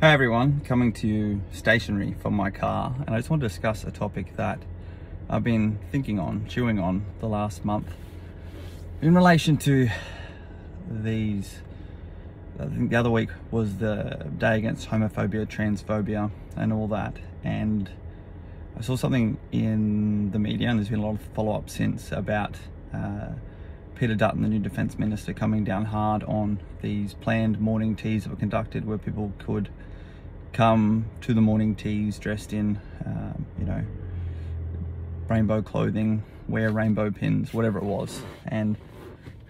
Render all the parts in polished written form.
Hey everyone, coming to you stationary from my car, and I just want to discuss a topic that I've been chewing on the last month in relation to these. I think the other week was the day against homophobia, transphobia and all that, and I saw something in the media, and there's been a lot of follow-up since, about Peter Dutton, the new Defence Minister, coming down hard on these planned morning teas that were conducted where people could come to the morning teas dressed in, rainbow clothing, wear rainbow pins, whatever it was. And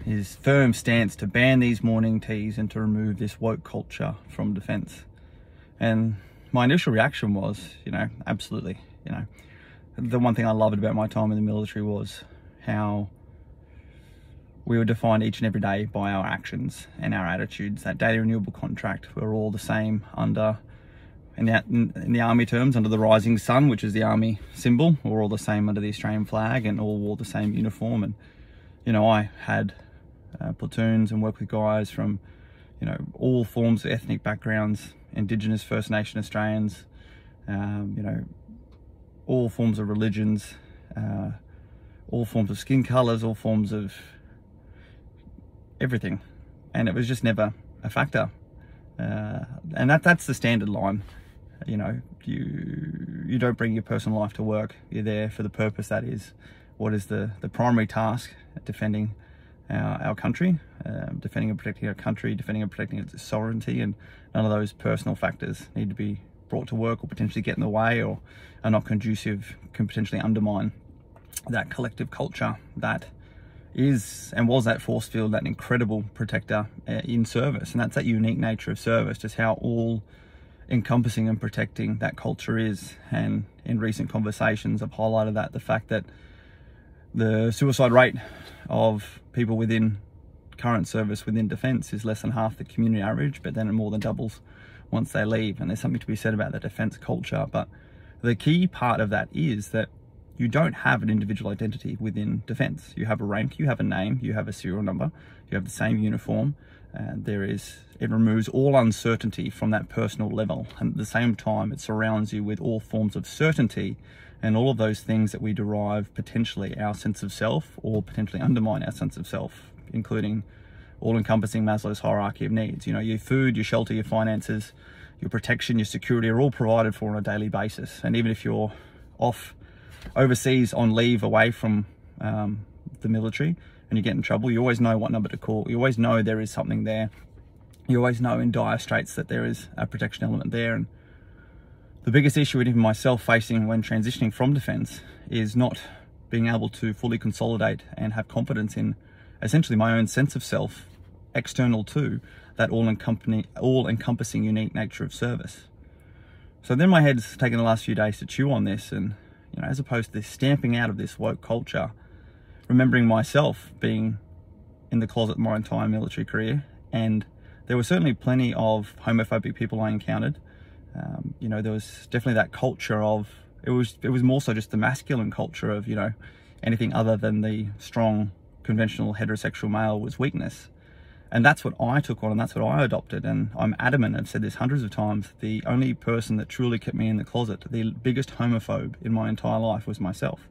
his firm stance to ban these morning teas and to remove this woke culture from defence. And my initial reaction was, absolutely. The one thing I loved about my time in the military was how we were defined each and every day by our actions and our attitudes. That daily renewable contract, we're all the same under, in the army terms, under the rising sun, which is the army symbol. We're all the same under the Australian flag and all wore the same uniform. And, I had platoons and worked with guys from, all forms of ethnic backgrounds, Indigenous, First Nation Australians, all forms of religions, all forms of skin colours, all forms of everything. And it was just never a factor. And that's the standard line. You don't bring your personal life to work. You're there for the purpose that is what is the primary task: defending our country, defending and protecting our country, defending and protecting its sovereignty. And none of those personal factors need to be brought to work or potentially get in the way, or are not conducive, can potentially undermine that collective culture that is and was that force field, that incredible protector in service. And that's that unique nature of service, just how all encompassing and protecting that culture is. And in recent conversations I've highlighted that the fact that the suicide rate of people within current service within defence is less than half the community average, but then it more than doubles once they leave. And there's something to be said about the defence culture. But the key part of that is that you don't have an individual identity within defence. You have a rank, you have a name, you have a serial number, you have the same uniform. It removes all uncertainty from that personal level, and at the same time it surrounds you with all forms of certainty and all of those things that we derive potentially our sense of self or potentially undermine our sense of self, including all-encompassing Maslow's hierarchy of needs. Your food, your shelter, your finances, your protection, your security are all provided for on a daily basis. And even if you're off overseas on leave away from the military and you get in trouble, you always know what number to call. You always know there is something there. You always know in dire straits that there is a protection element there. And the biggest issue, even myself facing when transitioning from defence, is not being able to fully consolidate and have confidence in essentially my own sense of self, external to that all-encompassing unique nature of service. So then my head's taken the last few days to chew on this, and as opposed to this stamping out of this woke culture, remembering myself being in the closet my entire military career, and there were certainly plenty of homophobic people I encountered. There was definitely that culture of, it was more so just the masculine culture of, anything other than the strong, conventional heterosexual male was weakness. And that's what I took on, and that's what I adopted. And I'm adamant, I've said this hundreds of times, the only person that truly kept me in the closet, the biggest homophobe in my entire life, was myself.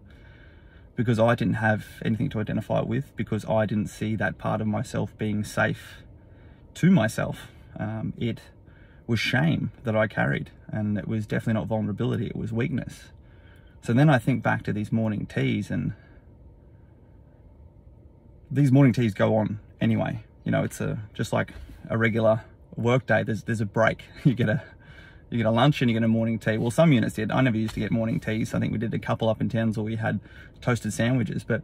Because I didn't have anything to identify with, because I didn't see that part of myself being safe to myself. It was shame that I carried, and it was definitely not vulnerability, it was weakness. So then I think back to these morning teas, and these morning teas go on anyway. It's just like a regular work day. There's a break. You get a lunch and you get a morning tea. Well, some units did. I never used to get morning teas. I think we did a couple up in Townsville. We had toasted sandwiches. But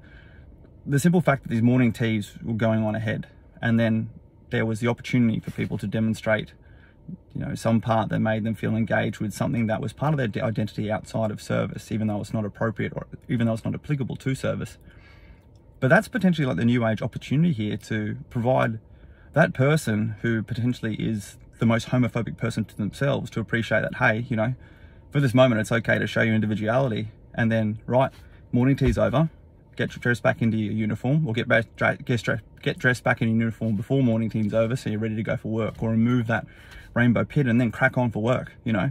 the simple fact that these morning teas were going on ahead, and then there was the opportunity for people to demonstrate, some part that made them feel engaged with something that was part of their identity outside of service, even though it's not appropriate or even though it's not applicable to service. But that's potentially like the new age opportunity here to provide that person who potentially is the most homophobic person to themselves to appreciate that, hey, for this moment, it's okay to show your individuality. And then, right, morning tea's over, get dressed back into your uniform, or get dressed back in your uniform before morning tea's over so you're ready to go for work, or remove that rainbow pit and then crack on for work, you know.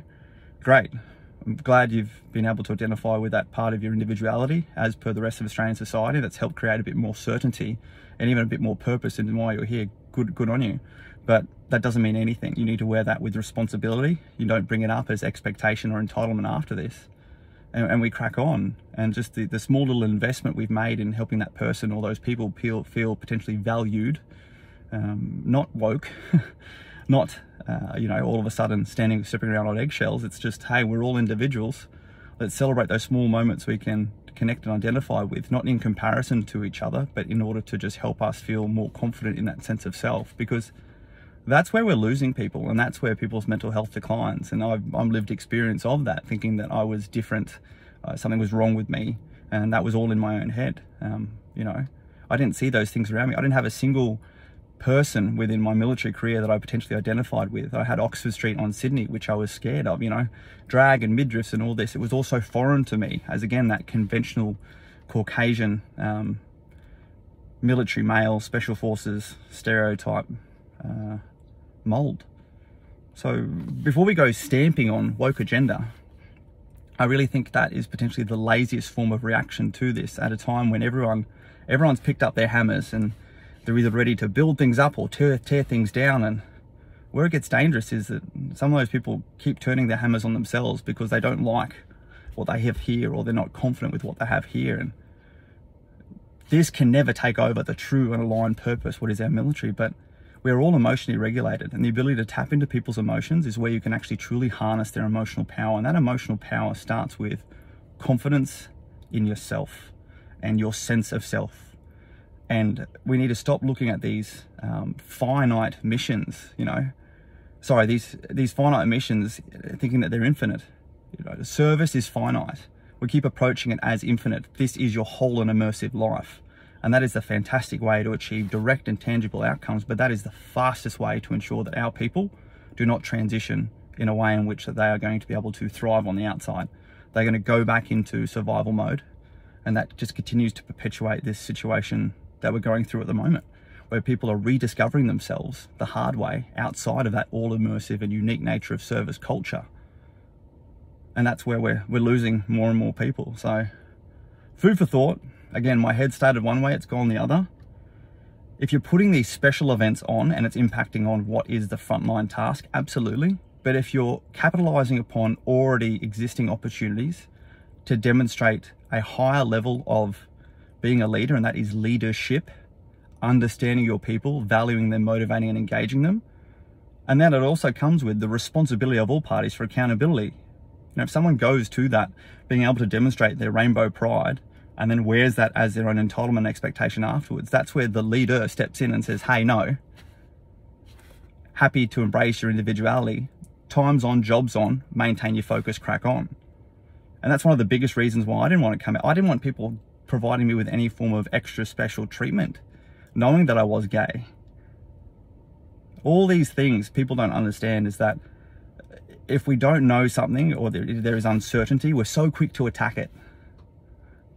Great. I'm glad you've been able to identify with that part of your individuality as per the rest of Australian society. That's helped create a bit more certainty and even a bit more purpose in why you're here. Good on you. But that doesn't mean anything. You need to wear that with responsibility. You don't bring it up as expectation or entitlement after this. And we crack on. And just the small little investment we've made in helping that person or those people feel potentially valued, not woke, not, you know, all of a sudden stepping around on eggshells. It's just, hey, we're all individuals. Let's celebrate those small moments we can connect and identify with, not in comparison to each other, but in order to just help us feel more confident in that sense of self, because that's where we're losing people, and that's where people's mental health declines. And I'm lived experience of that, thinking that I was different, something was wrong with me, and that was all in my own head. You know, I didn't see those things around me. I didn't have a single person within my military career that I potentially identified with. I had Oxford Street on Sydney, which I was scared of, you know, drag and midriffs and all this. It was all so foreign to me as, again, that conventional Caucasian military male, special forces stereotype mold. So before we go stamping on woke agenda, I really think that is potentially the laziest form of reaction to this at a time when everyone's picked up their hammers and they're either ready to build things up or tear things down. And where it gets dangerous is that some of those people keep turning their hammers on themselves because they don't like what they have here, or they're not confident with what they have here. And this can never take over the true and aligned purpose, what is our military. But we're all emotionally regulated, and the ability to tap into people's emotions is where you can actually truly harness their emotional power. And that emotional power starts with confidence in yourself and your sense of self. And we need to stop looking at these finite missions, you know. Sorry, these finite missions, thinking that they're infinite. You know, the service is finite. We keep approaching it as infinite. This is your whole and immersive life. And that is a fantastic way to achieve direct and tangible outcomes, but that is the fastest way to ensure that our people do not transition in a way in which they are going to be able to thrive on the outside. They're going to go back into survival mode, and that just continues to perpetuate this situation that we're going through at the moment, where people are rediscovering themselves the hard way outside of that all immersive and unique nature of service culture. And that's where we're losing more and more people. So food for thought. Again, my head started one way, it's gone the other. If you're putting these special events on and it's impacting on what is the frontline task, absolutely. But if you're capitalizing upon already existing opportunities to demonstrate a higher level of being a leader, and that is leadership, understanding your people, valuing them, motivating and engaging them. And then it also comes with the responsibility of all parties for accountability. You know, if someone goes to that, being able to demonstrate their rainbow pride and then wears that as their own entitlement expectation afterwards, that's where the leader steps in and says, hey, no, happy to embrace your individuality, time's on, job's on, maintain your focus, crack on. And that's one of the biggest reasons why I didn't want to come out. I didn't want people providing me with any form of extra special treatment, knowing that I was gay. All these things people don't understand is that if we don't know something, or there is uncertainty, we're so quick to attack it.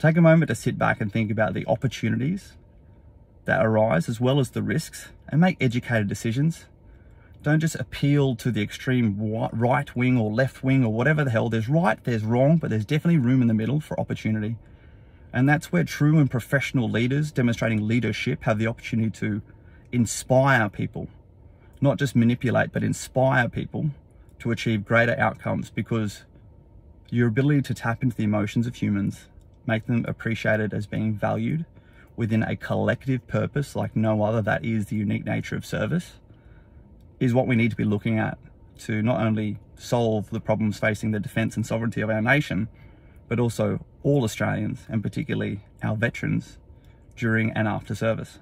Take a moment to sit back and think about the opportunities that arise as well as the risks, and make educated decisions. Don't just appeal to the extreme right wing or left wing or whatever the hell. There's right, there's wrong, but there's definitely room in the middle for opportunity. And that's where true and professional leaders demonstrating leadership have the opportunity to inspire people, not just manipulate, but inspire people to achieve greater outcomes, because your ability to tap into the emotions of humans, make them appreciated as being valued within a collective purpose like no other, that is the unique nature of service, is what we need to be looking at to not only solve the problems facing the defence and sovereignty of our nation, but also all Australians, and particularly our veterans during and after service.